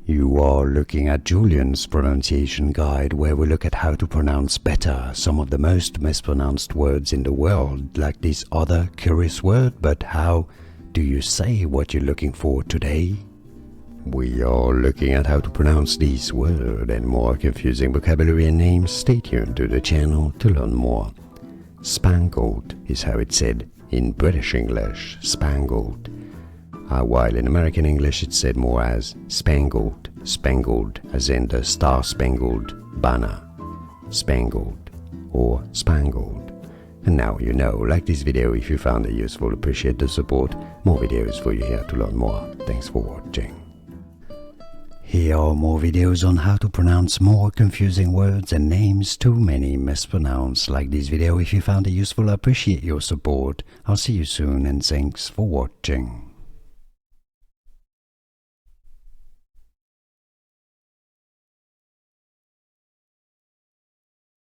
You are looking at Julian's pronunciation guide, where we look at how to pronounce better some of the most mispronounced words in the world, like this other curious word. But how do you say what you're looking for today? We are looking at how to pronounce these words and more confusing vocabulary and names. Stay tuned to the channel to learn more. Spangled is how it's said in British English, spangled. While in American English it's said more as spangled, spangled as in the Star-Spangled Banner, spangled or spangled. And now you know. Like this video if you found it useful, appreciate the support. More videos for you here to learn more. Thanks for watching. Here are more videos on how to pronounce more confusing words and names too many mispronounced. Like this video if you found it useful, I appreciate your support. I'll see you soon and thanks for watching.